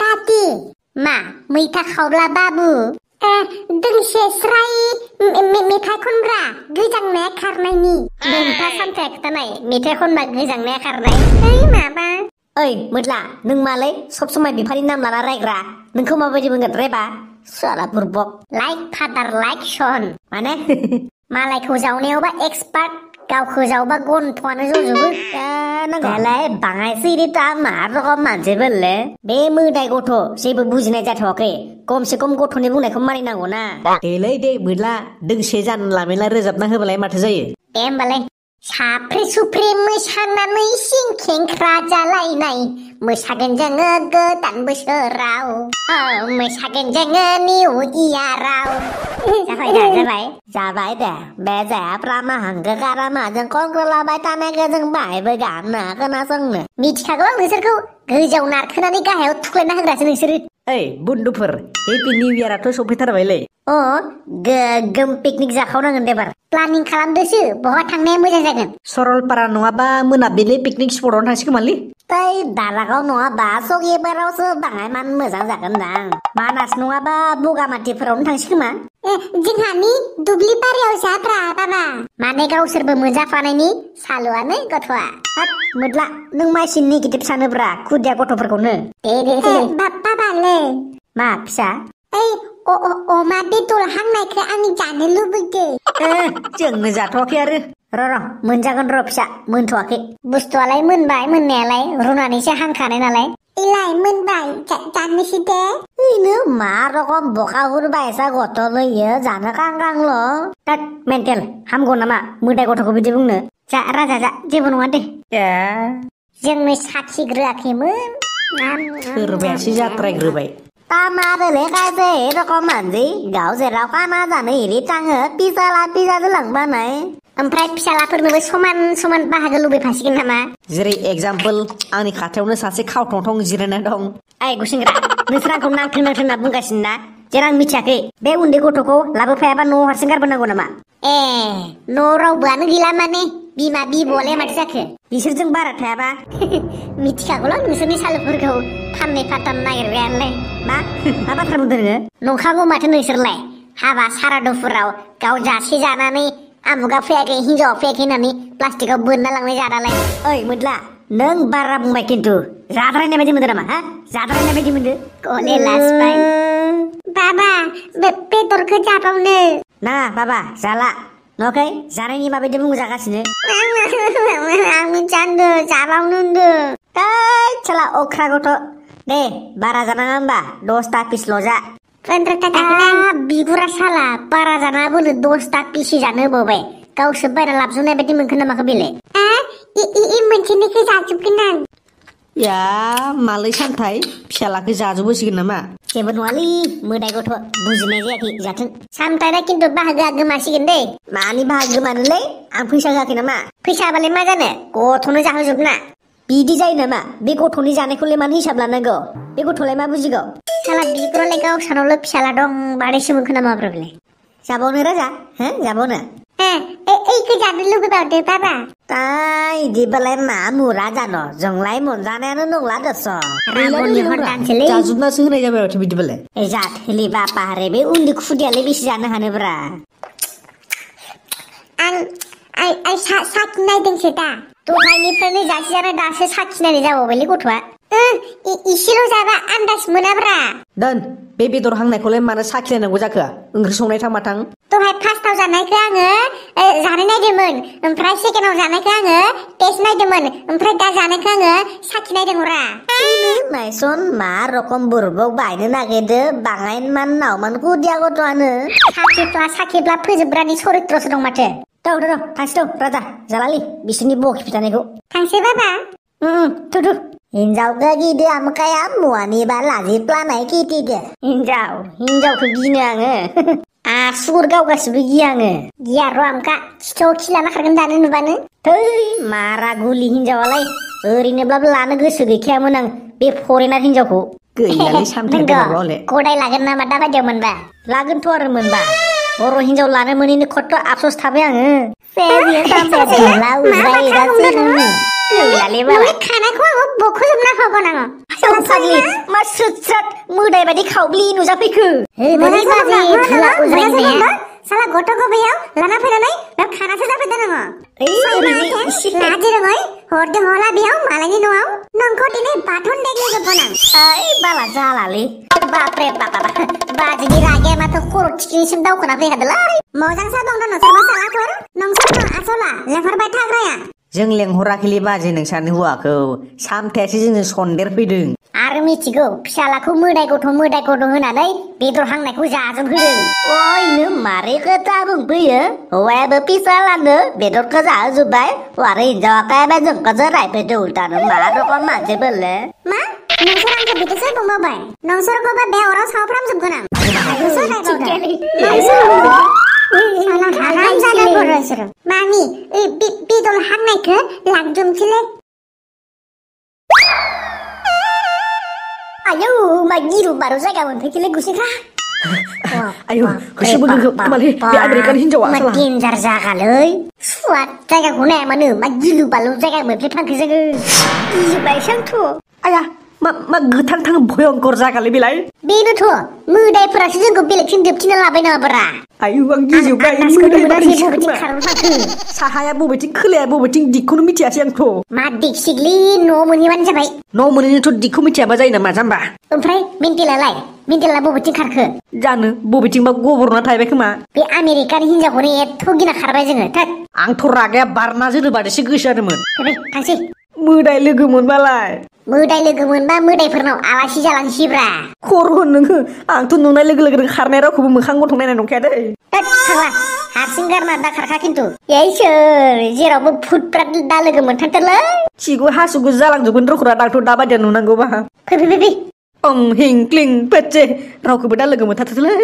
ताती मा मैथा खावब्ला बाबु दोंसे स्राय मेथाइ खनग्रा गोजांनाया खारनायनि नोंथा सानथाया खोथानाय मेथाइ खनबा गोजांनाया खारनाय माबा ओइ मोदला नों मालै सब समाय बिफानि नाम लाना रायग्रा नोंखौ माबायदि बुंगोन रेबा साला बुरबक लाइक फादार लाइक सन माने मालायखौ जावनायावबा एक्सपार्ट गावखौ जावबा गन्थ'आनो जजोबो दालाय बाङायसै दा मा रकम मानसिफोरले बे मोदाय गथ' जेबो बुजिनाय जाथ'वाखै खमसे खम गथ'नि बुंनायखौ मानिनांगौ ना देलै दे मोदला दोंसे जानला मेनला रोजाबना होबालाय माथो जायो दे होमबालाय साफ्रे सुफ्रे मोसानानै सिं खेंख्रा जालायनाय मोसागोन जोङो गोदान बोसोराव मोसागोन जोङो निउ इयाराव जाबाय दे बे जायाफ्रा मा हांगो गारा माजों खनग्रोलाबाय थानायखौ जों बाहायबो गाहामना खोनासंनो मिथिखागौ आं नोंसोरखौ गोजौआव नारखोनानै गाहायाव थुख्लायना होग्रासो नोंसोरो ओइ बुन्दुफोर हेपि निउ इयाराथ' सफैथारबायलै गोगोम पिकनिक जाखावनांगोन देबार प्लानिं खालामदोसो बहा थांनाया मोजां जागोन सरलपारा नङाबा मोनाबिलि पिकनिक स्पटआवनो थांसिगोनलै दारागाव नङाबा सगिबारावसो बाङाय मान मोजां जागोन दां मानास नङाबा बगामाथिफोरावनो थांसिगोन जोंहानि दुब्लि बारियाव जाब्रा बाबा माने गावसोरबो मोनजाफानायनि सालुआनो गथ'आ मोदला नों मानसि नेगेटिभ सानोब्रा खुदिया गथ'फोरखौनो दे बाबाले मा फिसा अमा बेदर हांनायखौ आं जानो लुबैदो जोंनो जाथ'वाखै आरो र' मोनजागोन र' फिसा मोनथ'वाखै बुस्थुआलाय मोनबाय मोननायालाय रुनानैसो हांखानाय नालाय इलाय मोनबाय जानोसै दे इनो मा रकम बका हुरबायसा गथ' लैयो जानो कांगांल' दा मेन्टेल हामगौ नामा मोदाय गथ'खौ बिदि बुंनो जा राजा जा जेबो नङा दे जोंनो साखिग्रोआखैमोन सोरबायासो जाद्रायग्रोबाय तामारोले गायसे रकम मानसि गाव जेराव खाना जानो इरि थाङो पिजाजो लांबानाय ओमफ्राय फिसालाफोरनोबो समान समान बाहागो लुबैफासिगोन नामा जेरै एगजाम्पोल आंनि खाथियावनो सासे खावथं जिरायना दं ओइ गुसेंग्रा नोंसोर आंखौ नांथों होनना बुंगासिनो ना जेरां मिथियाखै बे उन्दै गथ'खौ लाबोफायाबा न'आव हारसिं गारबोनांगौ नामा न' रावबोआनो गैला माने बिमा बिब'आलाय माथो जाखो बिसोरजों बारा थायाबा मिथिखागौल' नोंसोरनि सालुफोरखौ फाननै फाथाम नागिरबायानोलाय मा बाथ्रा बुंदों नोङो नंखागौ माथो नोंसोरलाय हाबा सारादुफोराव गाव जासे जानानै आमुगा फैयाखै हिनजावा फैयाखै होननानै प्लास्टिकआव बोनना लांनाय जादालाय ओइ मोदला नों बारा बुंबाय खिन्थु जाद्रायनाय बायदि मोनदों नामा जाद्रायनाय बायदि मोनदो गले लासबाय बाबा बेदरखौ जाबावनो ना बाबा जाला न'खै जानायनि माबायदि बुंजागासिनो आं मिथियान्दो जाबावनो होनदो साला अख्रा गथ' दे बारा जानाङा होमबा 10 पिसल' जा 15 थाखा बिगुरा साला बारा जाना बोनो 10 पिसि जानो होबावबाय गावसो बायना लाबजोबनाय बायदि मोनखो नामाखो बेले मोनसेनिखौ जाजोबगोन आं या मालै सानथाय फिसालाखौ जाजोबोसिगोन नामा जेबो नङालै मोदाय गथ' बुजिनाय जायाखै जाथों सामथायना खिन्थु बाहागोआ गोमासिगोन दे मानि बाहागो गोमानोलै आं फैसा होआखै नामा फैसाबालाय मा जानो गथ'नो जाहोजोबना बिदि जायो नामा बे गथ'नि जानायखौलाय मानो हिसाब लानांगौ बे गथ'लाय मा बुजिगौ साला बिगुरालाय गावसानावल' फिसाला दं बानायसो मोनखो नामा ब्रबले जाबावनो राजा जाबावनो এইকে জানো লুগবাওদে বাবা তাই দিবালাই मा मुरा जानो जोंलाय मोनजानायानो नंला दस राबननि हरदानसलै जाजुबनासो होनाय जाबाय माथो बिदिबालाय ए जाथलि बापा रे बे उन्दै खुदियालाय बेसे जानो हानोब्रा आं साखिनायदोंसो दा दहायनिफ्रायनो जासिजानाय दासो साखिनायनाय जाबावबायलै गथ'आ इसेल' जाबा आन्दाज मोनाब्रा दोन बे बेदर हांनायखौलाय मानो साखिनायनांगौ जाखो ओंख्रि संनाय थांमाथां दहाय फार्स्टआव जानायखौ आङो जानाय नायदोंमोन ओमफ्राय सेकेन्डआव जानायखौ आङो टेस्ट नायदोंमोन ओमफ्राय दा जानायखौ आङो साखिनायदोंरा नायसन मा रकम बुरबक बायनो नागिरदो बाङाय मान नावमान खुदिया गथ'आनो साखिब्ला फोजोबग्रानि सरित्रसो दं माथो थांसै राजा जालालै बिसोरनि बखि फिथानायखौ थांसै बाबा थु हिन्जावखौ गिदो आमखाया मुवानिबा लाजिफ्लानाय खिथिदो हिन्जावखौ गिनो आङो आसुर गावगासिबो गिया आङो गिया र' आमखा खिथाव खिलाना खारगोन दानो नुबानो थै मारा गुलि हिन्जावालाय ओरैनोब्लाबो लानो गोसो गैखायामोन आं बे फरेनार हिन्जावखौ गैयालै सामथाय गदाय लागोन नामा दा बायदियाव मोनबा लागोनथ' आरो मोनबा बर' हिन्जाव लानो मोनैनि खथ' आफसोस थाबाय आङो खानायखौ आङो बख'जोबना होगोन आङो फाग्लि मा स्रोद मोदाय बायदि खावब्लि नुजाफैखो मोदाय बाजि थोला उज्रायनाया साला गथ'खौ बेयाव लाना फैनानै बेयाव खानासो जाफैदों नोङो लाजि रोङै हरदो हला बेयाव मालायनि न'आव नोंखौ दिनै बाथन देग्लिजोबगोन आं ओइ बाला जालालै बापरे बाबा बाजिनि रागे माथो खर' थिखिनिसिम दावखोना फैखादोलै मोजांसो दं नोंसोरबो सालाफोर नोंसोरनो आसला लेंहरबाय थाग्राया जों लेंहराखैलै बाजै नोंसानि हौवाखौ सामथायासो जोंजों सन्देर फैदों आरो मिथिगौ फिसालाखौ मोदाय गथ' होनानै बेदर हांनायखौ जाजोबहोदों ओइनो मारै खोथा बुंफैयो हौवायाबो फिसालानो बेदरखौ जाहोजोब्बाय आरो हिनजावा कायबा जोंखौसो रायफैदो उल्टानो मा रखम मानसि बोले मा नोंसोर आंखौ बिदिसो बुंबावबाय नोंसोरखौबा बे अराव सावफ्रामजोबगोन आं मामि बेदर हांनायखौ लांजोबसैलै आयौ मा गिरु बारु जायगा मोनफैखैलै गुसेखा आयौ गोसोबो गोमालै बे आमेरिकानि हिनजावा मा डेन्जार जागालै सुवाद जायगाखौ नाया मानो मा गिलु बालु जायगा मोनफैफ्लांखो जोङो गिजोब्बाय सांथ' आया मा गोथां भयंकर जागालै बेलाय बेनोथ' मोदायफोरासो जोंखौ बेलेगथिं दोबथिना लाबाय नामाब्रा आयौ आं गिजोब्बाय साहाया बबेथिं खोलाया बबेथिं दिगखौनो मिथियासै आंथ' मा दिगसिगलै न' मोनहैबानो जाबाय न' मोनहैनोथ' दिगखौ मिथियाबा जायो नामा जाम्बा ओमफ्राय मेन्टेला बबेथिं खारखो जानो बबेथिंबा गबरना थाहैबाय खोमा बे आमेरिकानि हिनजावखौनो एथ' गिना खारबाय जोङो थोद आंथ' रागाया बारना जोनोबादेसो गोसो जादोंमोन थांसै मोदाय लोगो मोनबालाय मोदाय लोगो मोनबा मोदायफोरनाव आलासि जालांसैब्रा खर' होन नोङो आंथ' नुनाय लोगो लोगो खारनाय रावखौबो मोखां गन्थं नायनाय नंखाया दै थांला हारसिं गारना दा खारखा खिन्थु इसोर जेरावबो फुटफ्रा दा लोगो मोनथारथोंलै खिगु हासुगु जालांजोबगोन रखरा दांथ' दा बायदिया नुनांगौबा फै हिं क्लिं पेचे रावखौबो दा लोगो मोनथारथोंलै